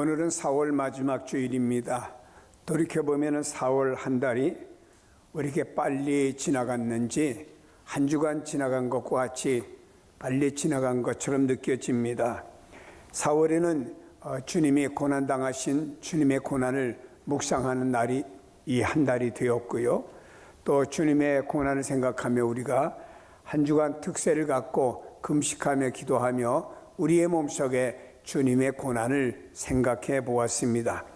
오늘은 4월 마지막 주일입니다. 돌이켜보면 4월 한 달이 왜 이렇게 빨리 지나갔는지 한 주간 지나간 것과 같이 빨리 지나간 것처럼 느껴집니다. 4월에는 주님이 고난당하신 주님의 고난을 묵상하는 날이 이 한 달이 되었고요. 또 주님의 고난을 생각하며 우리가 한 주간 특세를 갖고 금식하며 기도하며 우리의 몸속에 주님의 고난을 생각해 보았습니다.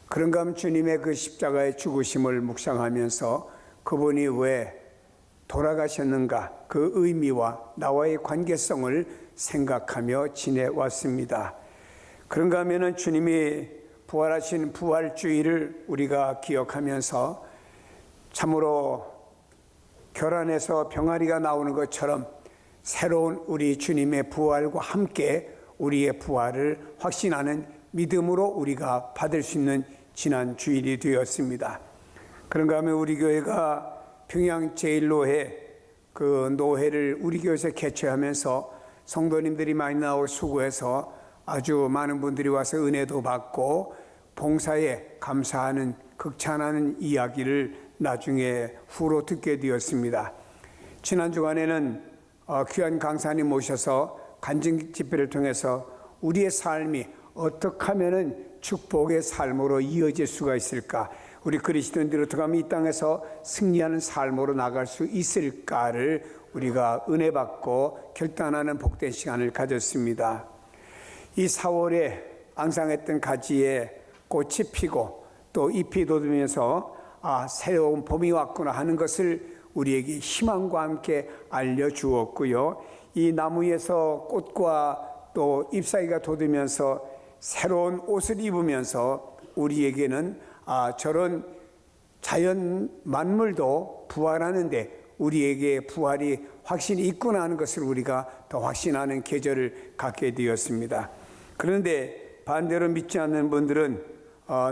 그런가 하면 주님의 그 십자가의 죽으심을 묵상하면서 그분이 왜 돌아가셨는가 그 의미와 나와의 관계성을 생각하며 지내왔습니다. 그런가 하면 주님이 부활하신 부활주의를 우리가 기억하면서 참으로 결안에서 병아리가 나오는 것처럼 새로운 우리 주님의 부활과 함께 우리의 부활을 확신하는 믿음으로 우리가 받을 수 있는 지난 주일이 되었습니다. 그런가 하면 우리 교회가 평양 제1노회 그 노회를 우리 교회에서 개최하면서 성도님들이 많이 나오고 수고해서 아주 많은 분들이 와서 은혜도 받고 봉사에 감사하는 극찬하는 이야기를 나중에 후로 듣게 되었습니다. 지난 주간에는 귀한 강사님 모셔서 간증 집회를 통해서 우리의 삶이 어떻게 하면 축복의 삶으로 이어질 수가 있을까, 우리 그리스도인들이 어떻게 하면 이 땅에서 승리하는 삶으로 나갈 수 있을까를 우리가 은혜 받고 결단하는 복된 시간을 가졌습니다. 이 4월에 앙상했던 가지에 꽃이 피고 또 잎이 돋으면서 새로운 봄이 왔구나 하는 것을 우리에게 희망과 함께 알려주었고요. 이 나무에서 꽃과 또 잎사귀가 돋으면서 새로운 옷을 입으면서 우리에게는 저런 자연 만물도 부활하는데 우리에게 부활이 확신이 있구나 하는 것을 우리가 더 확신하는 계절을 갖게 되었습니다. 그런데 반대로 믿지 않는 분들은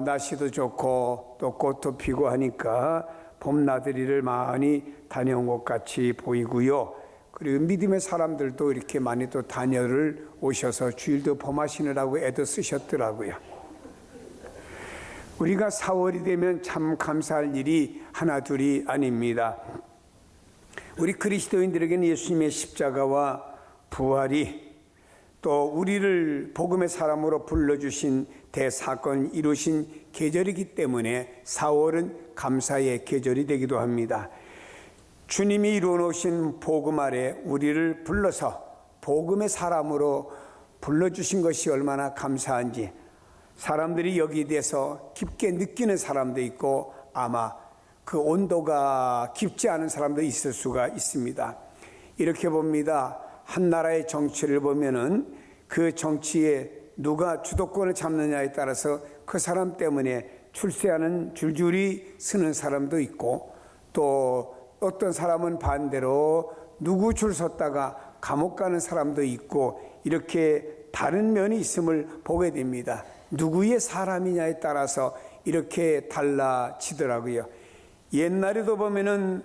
날씨도 좋고 또 꽃도 피고 하니까 봄나들이를 많이 다녀온 것 같이 보이고요. 그리고 믿음의 사람들도 이렇게 많이 또 다녀를 오셔서 주일도 범하시느라고 애도 쓰셨더라고요. 우리가 4월이 되면 참 감사할 일이 하나 둘이 아닙니다. 우리 그리스도인들에게는 예수님의 십자가와 부활이 또 우리를 복음의 사람으로 불러주신 대사건을 이루신 계절이기 때문에 4월은 감사의 계절이 되기도 합니다. 주님이 이루어놓으신 복음 아래 우리를 불러서 복음의 사람으로 불러주신 것이 얼마나 감사한지 사람들이 여기에 대해서 깊게 느끼는 사람도 있고 아마 그 온도가 깊지 않은 사람도 있을 수가 있습니다. 이렇게 봅니다. 한 나라의 정치를 보면은 그 정치에 누가 주도권을 잡느냐에 따라서 그 사람 때문에 출세하는 줄줄이 서는 사람도 있고 또 어떤 사람은 반대로 누구 줄 섰다가 감옥 가는 사람도 있고 이렇게 다른 면이 있음을 보게 됩니다. 누구의 사람이냐에 따라서 이렇게 달라지더라고요. 옛날에도 보면은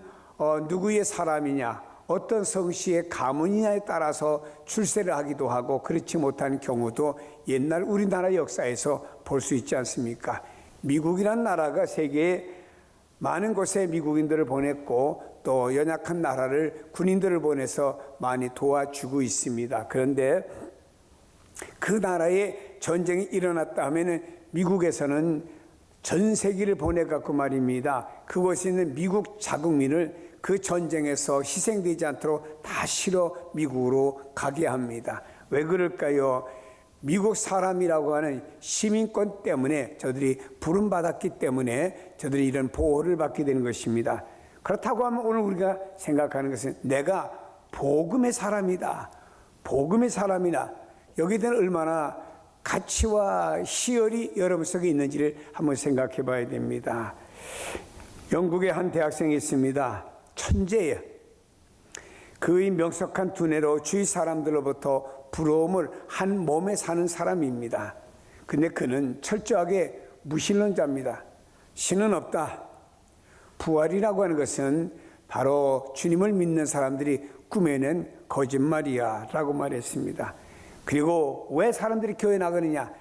누구의 사람이냐, 어떤 성씨의 가문이냐에 따라서 출세를 하기도 하고 그렇지 못한 경우도 옛날 우리나라 역사에서 볼 수 있지 않습니까? 미국이란 나라가 세계에 많은 곳에 미국인들을 보냈고 또 연약한 나라를 군인들을 보내서 많이 도와주고 있습니다. 그런데 그 나라에 전쟁이 일어났다 하면은 미국에서는 전 세계를 보내갖고 말입니다. 그곳에 있는 미국 자국민을 그 전쟁에서 희생되지 않도록 다 실어 미국으로 가게 합니다. 왜 그럴까요? 미국 사람이라고 하는 시민권 때문에 저들이 부름받았기 때문에 저들이 이런 보호를 받게 되는 것입니다. 그렇다고 하면 오늘 우리가 생각하는 것은 내가 복음의 사람이다. 복음의 사람이나 여기에 대한 얼마나 가치와 희열이 여러분 속에 있는지를 한번 생각해 봐야 됩니다. 영국의 한 대학생이 있습니다. 천재예요. 그의 명석한 두뇌로 주위 사람들로부터 부러움을 한 몸에 사는 사람입니다. 근데 그는 철저하게 무신론자입니다. 신은 없다. 부활이라고 하는 것은 바로 주님을 믿는 사람들이 꾸며낸 거짓말이야 라고 말했습니다. 그리고 왜 사람들이 교회 나가느냐?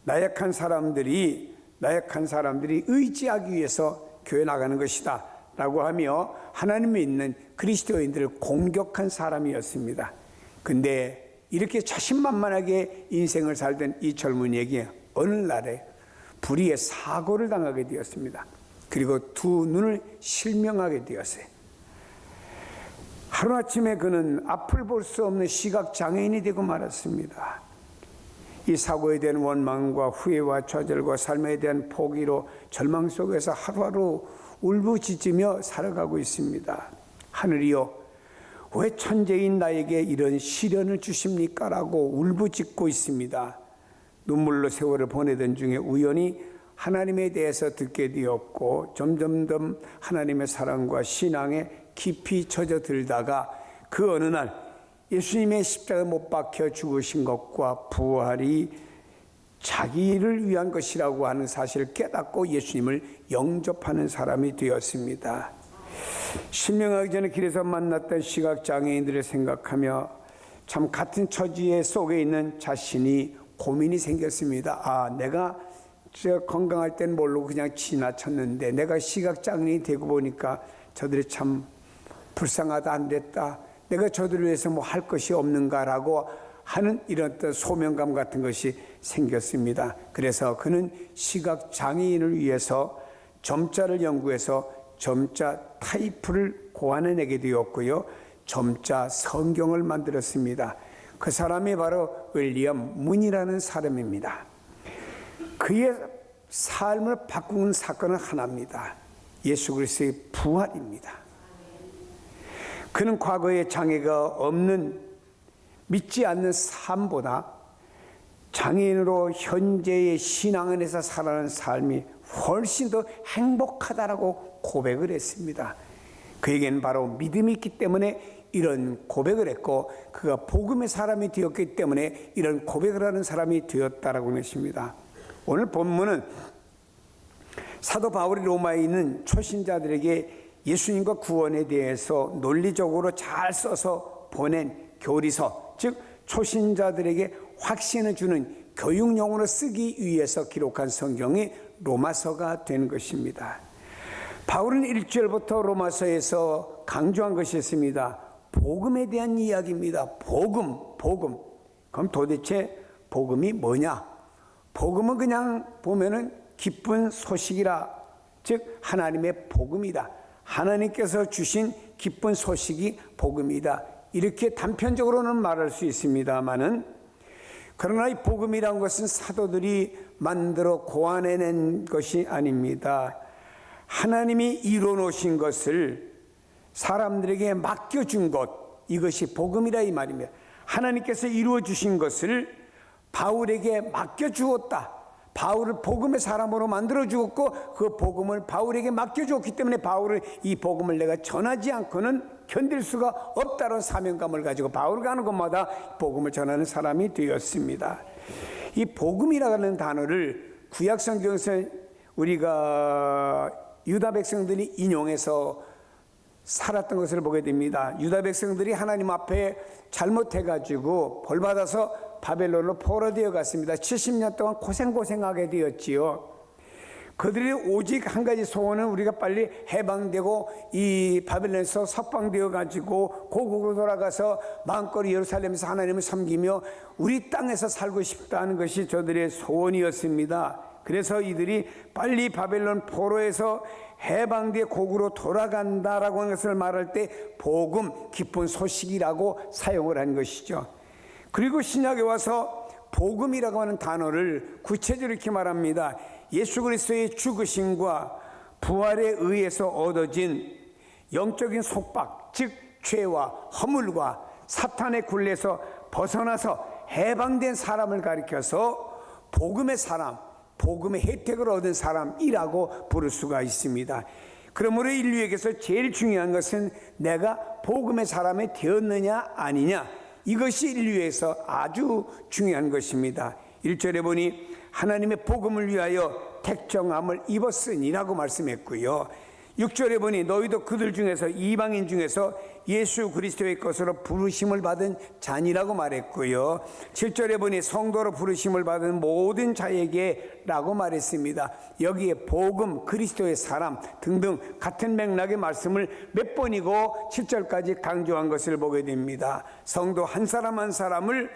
나약한 사람들이 의지하기 위해서 교회 나가는 것이다 라고 하며 하나님 믿는 그리스도인들을 공격한 사람이었습니다. 근데 이렇게 자신만만하게 인생을 살던 이 젊은이에게 어느 날에 불의의 사고를 당하게 되었습니다. 그리고 두 눈을 실명하게 되었어요. 하루아침에 그는 앞을 볼 수 없는 시각장애인이 되고 말았습니다. 이 사고에 대한 원망과 후회와 좌절과 삶에 대한 포기로 절망 속에서 하루하루 울부짖으며 살아가고 있습니다. 하늘이여, 왜 천재인 나에게 이런 시련을 주십니까? 라고 울부짖고 있습니다. 눈물로 세월을 보내던 중에 우연히 하나님에 대해서 듣게 되었고 점점점 하나님의 사랑과 신앙에 깊이 젖어들다가 그 어느 날 예수님의 십자가에 못 박혀 죽으신 것과 부활이 자기를 위한 것이라고 하는 사실을 깨닫고 예수님을 영접하는 사람이 되었습니다. 실명하기 전에 길에서 만났던 시각장애인들을 생각하며 참 같은 처지 속에 있는 자신이 고민이 생겼습니다. 내가 건강할 땐 모르고 그냥 지나쳤는데 내가 시각장애인이 되고 보니까 저들이 참 불쌍하다, 안 됐다, 내가 저들을 위해서 뭐 할 것이 없는가라고 하는 이런 소명감 같은 것이 생겼습니다. 그래서 그는 시각장애인을 위해서 점자를 연구해서 점자 타이프를 고안해내게 되었고요, 점자 성경을 만들었습니다. 그 사람이 바로 윌리엄 문이라는 사람입니다. 그의 삶을 바꾼 사건은 하나입니다. 예수 그리스도의 부활입니다. 그는 과거에 장애가 없는, 믿지 않는 삶보다 장애인으로 현재의 신앙 안에서 살아가는 삶이 훨씬 더 행복하다라고 고백을 했습니다. 그에게는 바로 믿음이 있기 때문에 이런 고백을 했고, 그가 복음의 사람이 되었기 때문에 이런 고백을 하는 사람이 되었다라고 했습니다. 오늘 본문은 사도 바울이 로마에 있는 초신자들에게 예수님과 구원에 대해서 논리적으로 잘 써서 보낸 교리서, 즉 초신자들에게 확신을 주는 교육용으로 쓰기 위해서 기록한 성경이 로마서가 된 것입니다. 바울은 1절부터 로마서에서 강조한 것이 있습니다. 복음에 대한 이야기입니다. 복음. 그럼 도대체 복음이 뭐냐? 복음은 그냥 보면은 기쁜 소식이라, 즉 하나님의 복음이다. 하나님께서 주신 기쁜 소식이 복음이다. 이렇게 단편적으로는 말할 수 있습니다만은, 그러나 이 복음이란 것은 사도들이 만들어 고안해낸 것이 아닙니다. 하나님이 이뤄놓으신 것을 사람들에게 맡겨준 것, 이것이 복음이라 이 말입니다. 하나님께서 이루어주신 것을 바울에게 맡겨주었다. 바울을 복음의 사람으로 만들어 주었고 그 복음을 바울에게 맡겨주었기 때문에 바울은 이 복음을 내가 전하지 않고는 견딜 수가 없다는 사명감을 가지고 바울 가는 곳마다 복음을 전하는 사람이 되었습니다. 이 복음이라는 단어를 구약 성경에서 우리가 유다 백성들이 인용해서 살았던 것을 보게 됩니다. 유다 백성들이 하나님 앞에 잘못해가지고 벌받아서 바벨론으로 포로되어 갔습니다. 70년 동안 고생하게 되었지요. 그들이 오직 한 가지 소원은 우리가 빨리 해방되고 이 바벨론에서 석방되어 가지고 고국으로 돌아가서 마음껏 예루살렘에서 하나님을 섬기며 우리 땅에서 살고 싶다는 것이 저들의 소원이었습니다. 그래서 이들이 빨리 바벨론 포로에서 해방돼 고국으로 돌아간다라고 하는 것을 말할 때 복음, 기쁜 소식이라고 사용을 한 것이죠. 그리고 신약에 와서 복음이라고 하는 단어를 구체적으로 이렇게 말합니다. 예수 그리스도의 죽으심과 부활에 의해서 얻어진 영적인 속박, 즉 죄와 허물과 사탄의 굴레에서 벗어나서 해방된 사람을 가리켜서 복음의 사람, 복음의 혜택을 얻은 사람이라고 부를 수가 있습니다. 그러므로 인류에게서 제일 중요한 것은 내가 복음의 사람이 되었느냐 아니냐, 이것이 인류에서 아주 중요한 것입니다. 1절에 보니 하나님의 복음을 위하여 택정함을 입었으니라고 말씀했고요. 6절에 보니 너희도 그들 중에서 이방인 중에서 예수 그리스도의 것으로 부르심을 받은 자니라고 말했고요. 7절에 보니 성도로 부르심을 받은 모든 자에게 라고 말했습니다. 여기에 복음, 그리스도의 사람 등등 같은 맥락의 말씀을 몇 번이고 7절까지 강조한 것을 보게 됩니다. 성도 한 사람 한 사람을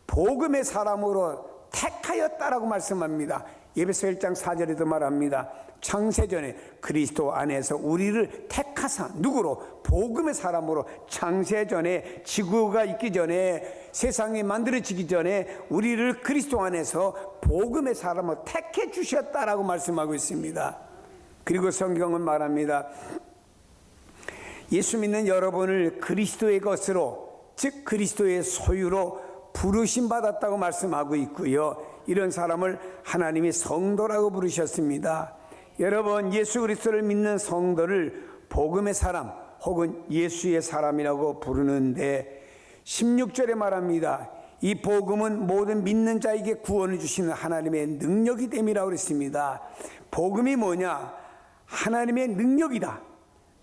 복음의 사람으로 택하였다라고 말씀합니다. 에베소 1장 4절에도 말합니다. 창세전에 그리스도 안에서 우리를 택하사 누구로? 복음의 사람으로 창세전에 지구가 있기 전에 세상이 만들어지기 전에 우리를 그리스도 안에서 복음의 사람으로 택해 주셨다라고 말씀하고 있습니다. 그리고 성경은 말합니다. 예수 믿는 여러분을 그리스도의 것으로 즉 그리스도의 소유로 부르심 받았다고 말씀하고 있고요. 이런 사람을 하나님이 성도라고 부르셨습니다. 여러분 예수 그리스도를 믿는 성도를 복음의 사람 혹은 예수의 사람이라고 부르는데 16절에 말합니다. 이 복음은 모든 믿는 자에게 구원을 주시는 하나님의 능력이 됨이라고 그랬습니다. 복음이 뭐냐? 하나님의 능력이다.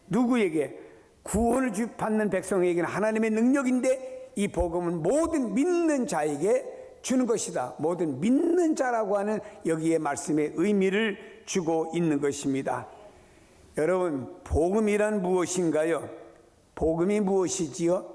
누구에게? 구원을 받는 백성에게는 하나님의 능력인데 이 복음은 모든 믿는 자에게 주는 것이다. 모든 믿는 자라고 하는 여기에 말씀의 의미를 주고 있는 것입니다. 여러분 복음이란 무엇인가요? 복음이 무엇이지요?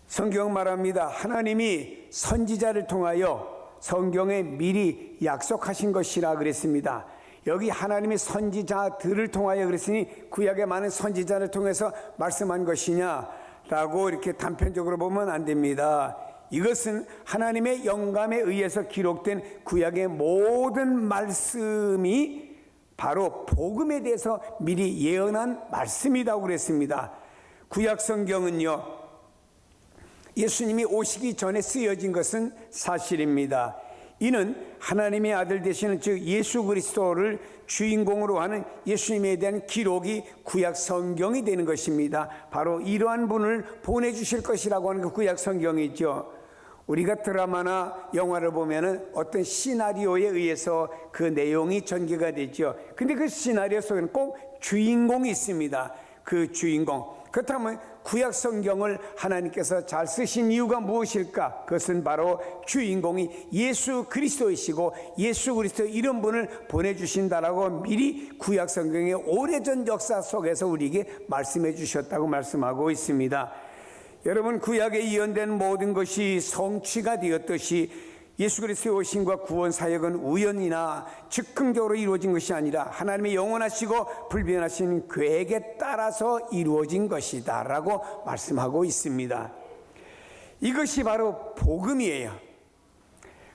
성경 말합니다. 하나님이 선지자를 통하여 성경에 미리 약속하신 것이라 그랬습니다. 여기 하나님의 선지자들을 통하여 그랬으니 구약의 많은 선지자를 통해서 말씀한 것이냐라고 이렇게 단편적으로 보면 안 됩니다. 이것은 하나님의 영감에 의해서 기록된 구약의 모든 말씀이 바로 복음에 대해서 미리 예언한 말씀이라고 그랬습니다. 구약 성경은요, 예수님이 오시기 전에 쓰여진 것은 사실입니다. 이는 하나님의 아들 되시는 즉 예수 그리스도를 주인공으로 하는 예수님에 대한 기록이 구약 성경이 되는 것입니다. 바로 이러한 분을 보내주실 것이라고 하는 그 구약 성경이죠. 우리가 드라마나 영화를 보면은 어떤 시나리오에 의해서 그 내용이 전개가 되죠. 근데 그 시나리오 속에는 꼭 주인공이 있습니다. 그 주인공. 그렇다면 구약 성경을 하나님께서 잘 쓰신 이유가 무엇일까? 그것은 바로 주인공이 예수 그리스도이시고 예수 그리스도 이런 분을 보내주신다라고 미리 구약 성경의 오래전 역사 속에서 우리에게 말씀해 주셨다고 말씀하고 있습니다. 여러분 구약에 예언된 모든 것이 성취가 되었듯이 예수 그리스도의 오심과 구원 사역은 우연이나 즉흥적으로 이루어진 것이 아니라 하나님의 영원하시고 불변하신 계획에 따라서 이루어진 것이다 라고 말씀하고 있습니다. 이것이 바로 복음이에요.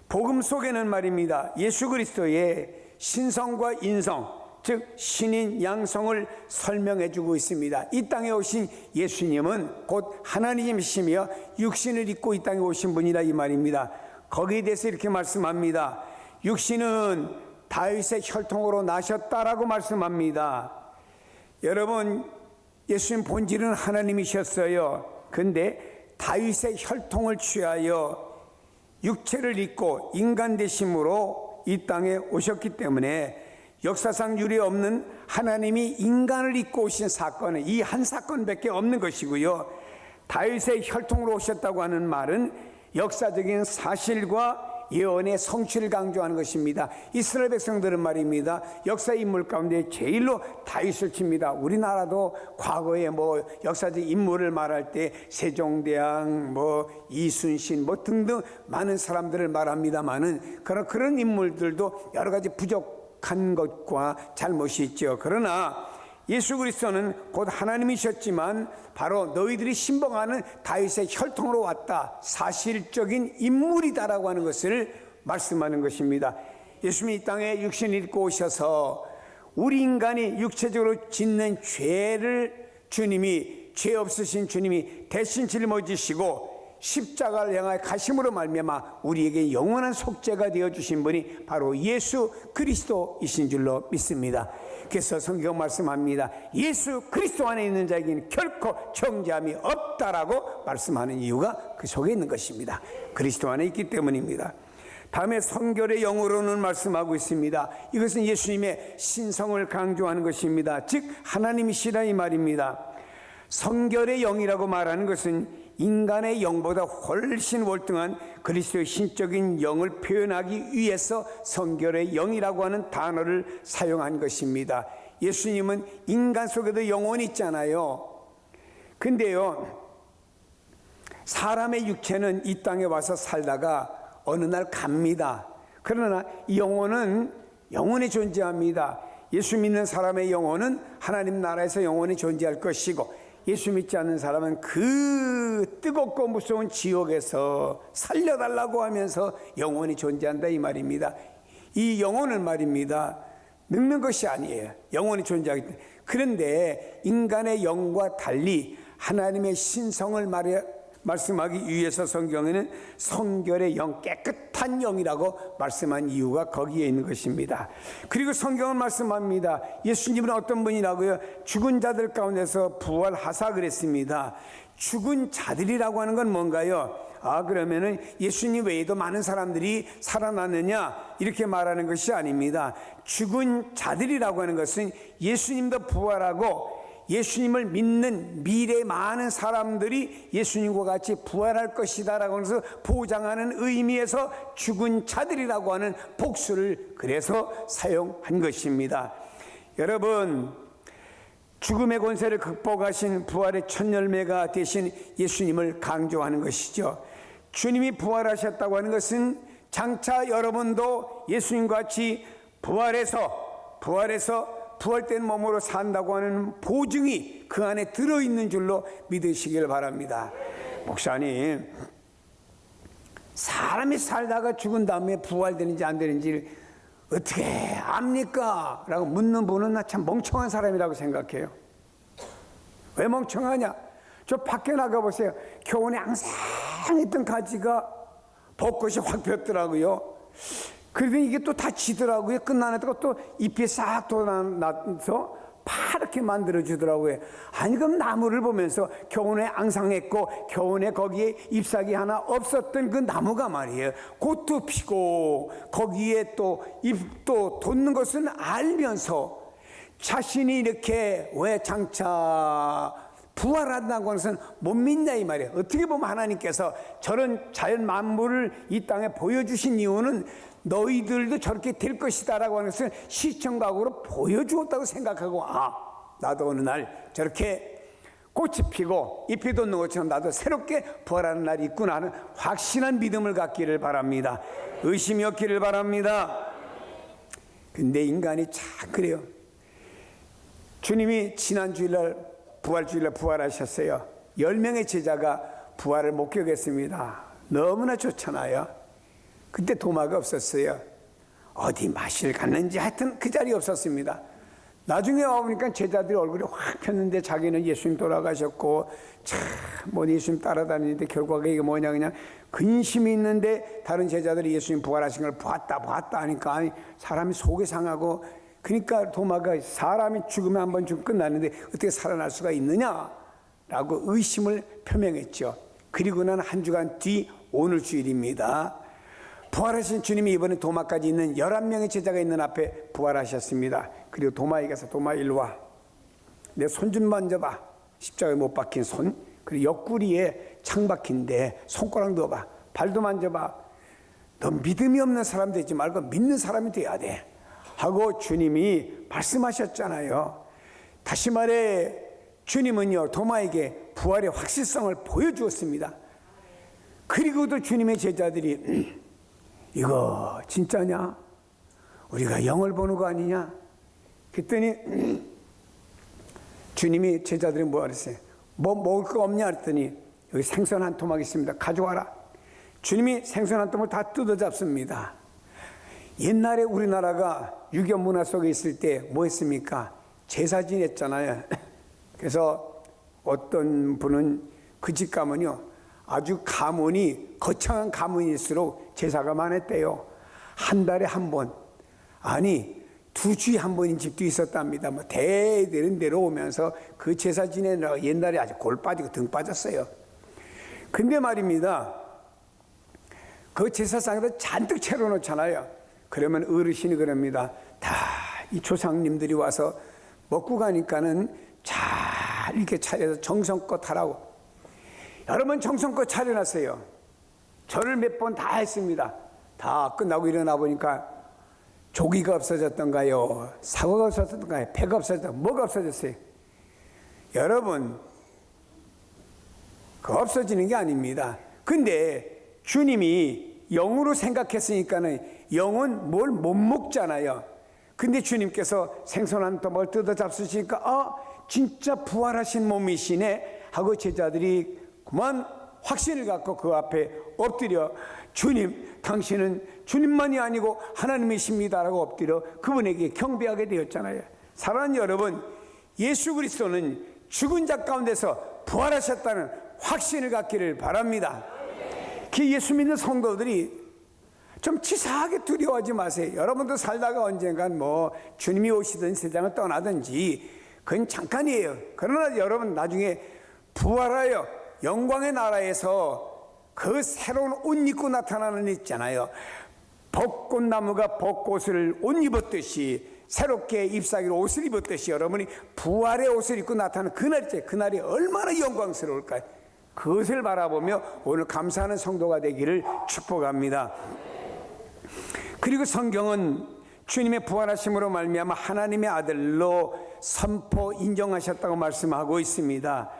복음 속에는 말입니다. 예수 그리스도의 신성과 인성 즉 신인 양성을 설명해 주고 있습니다. 이 땅에 오신 예수님은 곧 하나님이시며 육신을 입고 이 땅에 오신 분이라 이 말입니다. 거기에 대해서 이렇게 말씀합니다. 육신은 다윗의 혈통으로 나셨다라고 말씀합니다. 여러분 예수님 본질은 하나님이셨어요. 근데 다윗의 혈통을 취하여 육체를 입고 인간 되심으로 이 땅에 오셨기 때문에 역사상 유례 없는 하나님이 인간을 입고 오신 사건은 이 한 사건밖에 없는 것이고요. 다윗의 혈통으로 오셨다고 하는 말은 역사적인 사실과 예언의 성취를 강조하는 것입니다. 이스라엘 백성들은 말입니다. 역사 인물 가운데 제일로 다윗을 칩니다. 우리나라도 과거에 역사적 인물을 말할 때 세종대왕, 이순신 등등 많은 사람들을 말합니다만은 그런 인물들도 여러 가지 부족한 것과 잘못이 있죠. 그러나 예수 그리스도는 곧 하나님이셨지만 바로 너희들이 신봉하는 다윗의 혈통으로 왔다. 사실적인 인물이다라고 하는 것을 말씀하는 것입니다. 예수님이 이 땅에 육신을 입고 오셔서 우리 인간이 육체적으로 짓는 죄를 주님이 죄 없으신 주님이 대신 짊어지시고 십자가를 향하여 가심으로 말미암아 우리에게 영원한 속죄가 되어주신 분이 바로 예수 그리스도이신 줄로 믿습니다. 그래서 성경 말씀합니다. 예수 그리스도 안에 있는 자에게는 결코 정죄함이 없다라고 말씀하는 이유가 그 속에 있는 것입니다. 그리스도 안에 있기 때문입니다. 다음에 성결의 영으로는 말씀하고 있습니다. 이것은 예수님의 신성을 강조하는 것입니다. 즉 하나님이시라 이 말입니다. 성결의 영이라고 말하는 것은 인간의 영보다 훨씬 월등한 그리스도의 신적인 영을 표현하기 위해서 성결의 영이라고 하는 단어를 사용한 것입니다. 예수님은 인간 속에도 영혼이 있잖아요. 근데요, 사람의 육체는 이 땅에 와서 살다가 어느 날 갑니다. 그러나 이 영혼은 영원히 존재합니다. 예수 믿는 사람의 영혼은 하나님 나라에서 영원히 존재할 것이고, 예수 믿지 않는 사람은 그 뜨겁고 무서운 지옥에서 살려달라고 하면서 영원히 존재한다 이 말입니다. 이 영혼은 말입니다, 늙는 것이 아니에요. 영원히 존재하기 때문에. 그런데 인간의 영과 달리 하나님의 신성을 말씀하기 위해서 성경에는 성결의 영, 깨끗한 영이라고 말씀한 이유가 거기에 있는 것입니다. 그리고 성경은 말씀합니다. 예수님은 어떤 분이라고요? 죽은 자들 가운데서 부활하사 그랬습니다. 죽은 자들이라고 하는 건 뭔가요? 그러면은 예수님 외에도 많은 사람들이 살아났느냐 이렇게 말하는 것이 아닙니다. 죽은 자들이라고 하는 것은 예수님도 부활하고 예수님을 믿는 미래의 많은 사람들이 예수님과 같이 부활할 것이다 라고 해서 보장하는 의미에서 죽은 자들이라고 하는 복수를 그래서 사용한 것입니다. 여러분, 죽음의 권세를 극복하신 부활의 첫 열매가 되신 예수님을 강조하는 것이죠. 주님이 부활하셨다고 하는 것은 장차 여러분도 예수님과 같이 부활해서 부활된 몸으로 산다고 하는 보증이 그 안에 들어있는 줄로 믿으시길 바랍니다. 목사님, 사람이 살다가 죽은 다음에 부활되는지 안 되는지 어떻게 압니까? 라고 묻는 분은 나 참 멍청한 사람이라고 생각해요. 왜 멍청하냐? 저 밖에 나가보세요. 겨우내 항상 있던 가지가 벚꽃이 확 폈더라고요. 그러더니 이게 또 다 지더라고요. 끝나니까 또 잎이 싹 돋아나서 파랗게 만들어주더라고요. 아니, 그럼 나무를 보면서 겨우내 앙상했고 겨우내 거기에 잎사귀 하나 없었던 그 나무가 말이에요, 꽃도 피고 거기에 또 잎도 돋는 것은 알면서 자신이 이렇게 왜 장차 부활한다고 하는 것은 못 믿냐 이 말이에요. 어떻게 보면 하나님께서 저런 자연 만물을 이 땅에 보여주신 이유는 너희들도 저렇게 될 것이다 라고 하는 것을 시청각으로 보여주었다고 생각하고, 나도 어느 날 저렇게 꽃이 피고 잎이 돋는 것처럼 나도 새롭게 부활하는 날이 있구나 하는 확신한 믿음을 갖기를 바랍니다. 의심이 없기를 바랍니다. 근데 인간이 참 그래요. 주님이 지난 주일날 부활주일날 부활하셨어요. 10명의 제자가 부활을 목격했습니다. 너무나 좋잖아요. 그때 도마가 없었어요. 어디 마실 갔는지 하여튼 그 자리에 없었습니다. 나중에 와보니까 제자들이 얼굴이 확 폈는데 자기는 예수님 돌아가셨고 뭐 예수님 따라다니는데 결과가 이게 뭐냐, 그냥 근심이 있는데 다른 제자들이 예수님 부활하신 걸 보았다 하니까 사람이 속이 상하고, 그러니까 도마가 사람이 죽으면 한 번 죽으면 끝났는데 어떻게 살아날 수가 있느냐라고 의심을 표명했죠. 그리고 난 한 주간 뒤 오늘 주일입니다. 부활하신 주님이 이번에 도마까지 있는 11명의 제자가 있는 앞에 부활하셨습니다. 그리고 도마에게 가서 도마 일로 와. 내 손 좀 만져봐. 십자가에 못 박힌 손. 그리고 옆구리에 창 박힌데 손가락 넣어봐. 발도 만져봐. 너 믿음이 없는 사람 되지 말고 믿는 사람이 돼야 돼 하고 주님이 말씀하셨잖아요. 다시 말해 주님은요, 도마에게 부활의 확실성을 보여주었습니다. 그리고도 주님의 제자들이 이거 진짜냐? 우리가 영을 보는 거 아니냐? 그랬더니 주님이 제자들이 뭐 그랬어요? 뭐 먹을 거 없냐? 그랬더니 여기 생선 한 토막 있습니다. 가져와라. 주님이 생선 한 토막을 다 뜯어 잡습니다. 옛날에 우리나라가 유교 문화 속에 있을 때 뭐 했습니까? 제사 지냈잖아요. 그래서 어떤 분은 그 집 가면요, 아주 가문이 거창한 가문일수록 제사가 많았대요. 한 달에 한 번, 아니 2주에 한 번인 집도 있었답니다. 뭐 대대로 내려오면서 그 제사 지내느라 옛날에 아주 골 빠지고 등 빠졌어요. 근데 말입니다, 그 제사상에다 잔뜩 채워놓잖아요. 그러면 어르신이 그럽니다. 다 이 조상님들이 와서 먹고 가니까는 잘 이렇게 차려서 정성껏 하라고. 여러분 정성껏 차려놨어요. 절을 몇 번 다 했습니다. 다 끝나고 일어나 보니까 조기가 없어졌던가요? 사과가 없어졌던가요? 배가 없어졌던가요? 뭐가 없어졌어요? 여러분, 그 없어지는 게 아닙니다. 근데 주님이 영으로 생각했으니까는 영은 뭘 못 먹잖아요. 근데 주님께서 생선 한 덩어리 뜯어 잡수시니까 진짜 부활하신 몸이시네 하고 제자들이 그만 확신을 갖고 그 앞에 엎드려 주님, 당신은 주님만이 아니고 하나님이십니다라고 엎드려 그분에게 경배하게 되었잖아요. 사랑하는 여러분, 예수 그리스도는 죽은 자 가운데서 부활하셨다는 확신을 갖기를 바랍니다. 그 예수 믿는 성도들이 좀 치사하게 두려워하지 마세요. 여러분도 살다가 언젠간 주님이 오시든 세상을 떠나든지 그건 잠깐이에요. 그러나 여러분 나중에 부활하여 영광의 나라에서 그 새로운 옷 입고 나타나는 일 있잖아요. 벚꽃나무가 벚꽃을 옷 입었듯이 새롭게 잎사귀로 옷을 입었듯이 여러분이 부활의 옷을 입고 나타나는 그날째, 그날이 얼마나 영광스러울까요? 그것을 바라보며 오늘 감사하는 성도가 되기를 축복합니다. 그리고 성경은 주님의 부활하심으로 말미암아 하나님의 아들로 선포 인정하셨다고 말씀하고 있습니다.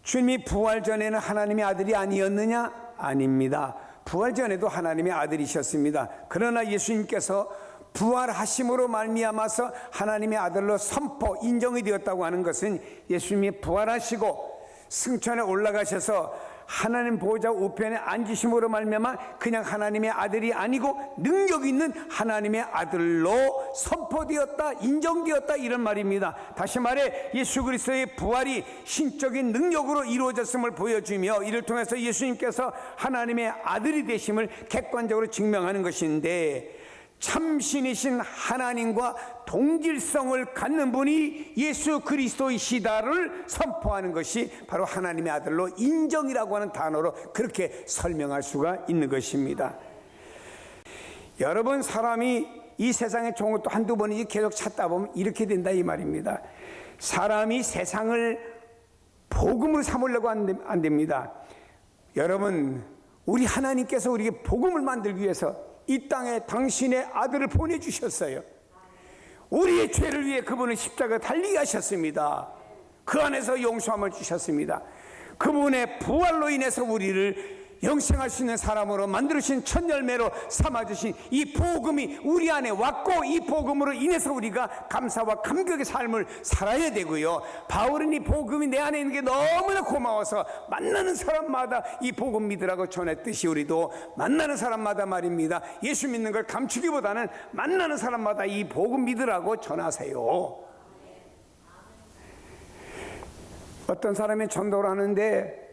주님이 부활 전에는 하나님의 아들이 아니었느냐? 아닙니다. 부활 전에도 하나님의 아들이셨습니다. 그러나 예수님께서 부활하심으로 말미암아서 하나님의 아들로 선포 인정이 되었다고 하는 것은 예수님이 부활하시고 승천에 올라가셔서 하나님 보호자 우편에 앉으심으로 말미암아 그냥 하나님의 아들이 아니고 능력 있는 하나님의 아들로 선포되었다, 인정되었다, 이런 말입니다. 다시 말해 예수 그리스도의 부활이 신적인 능력으로 이루어졌음을 보여주며 이를 통해서 예수님께서 하나님의 아들이 되심을 객관적으로 증명하는 것인데, 참신이신 하나님과 동질성을 갖는 분이 예수 그리스도이시다를 선포하는 것이 바로 하나님의 아들로 인정이라고 하는 단어로 그렇게 설명할 수가 있는 것입니다. 여러분, 사람이 이 세상의 종을 또 한두 번이지 계속 찾다 보면 이렇게 된다 이 말입니다. 사람이 세상을 복음으로 삼으려고 안 됩니다. 여러분, 우리 하나님께서 우리에게 복음을 만들기 위해서 이 땅에 당신의 아들을 보내주셨어요. 우리의 죄를 위해 그분은 십자가 달리게 하셨습니다. 그 안에서 용서함을 주셨습니다. 그분의 부활로 인해서 우리를 영생할 수 있는 사람으로 만들어주신 첫 열매로 삼아주신 이 복음이 우리 안에 왔고, 이 복음으로 인해서 우리가 감사와 감격의 삶을 살아야 되고요. 바울은 이 복음이 내 안에 있는 게 너무나 고마워서 만나는 사람마다 이 복음 믿으라고 전했듯이 우리도 만나는 사람마다 말입니다, 예수 믿는 걸 감추기보다는 만나는 사람마다 이 복음 믿으라고 전하세요. 어떤 사람이 전도를 하는데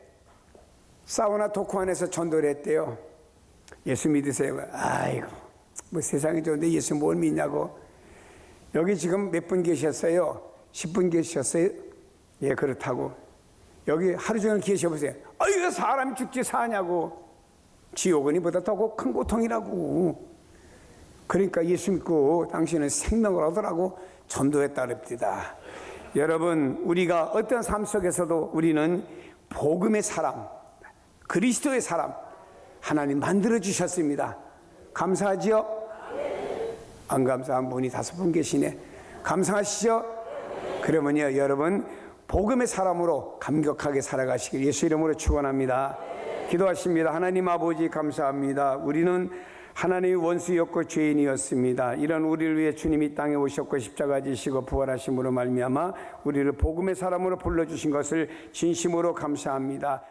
사우나 도쿠 안에서 전도를 했대요. 예수 믿으세요. 아이고, 뭐 세상이 좋은데 예수 뭘 믿냐고. 여기 지금 몇 분 계셨어요? 10분 계셨어요? 예, 그렇다고. 여기 하루 종일 계셔보세요. 아이고, 사람이 죽지 사냐고. 지옥은 이보다 더 큰 고통이라고. 그러니까 예수 믿고 당신은 생명을 얻으라고 전도했다 그럽니다. 여러분, 우리가 어떤 삶 속에서도 우리는 복음의 사람, 그리스도의 사람 하나님 만들어 주셨습니다. 감사하지요? 안 감사한 분이 5분 계시네. 감사하시죠? 그러면요, 여러분 복음의 사람으로 감격하게 살아가시길 예수 이름으로 축원합니다. 기도하십니다. 하나님 아버지, 감사합니다. 우리는 하나님의 원수였고 죄인이었습니다. 이런 우리를 위해 주님이 땅에 오셨고 십자가 지시고 부활하심으로 말미암아 우리를 복음의 사람으로 불러주신 것을 진심으로 감사합니다.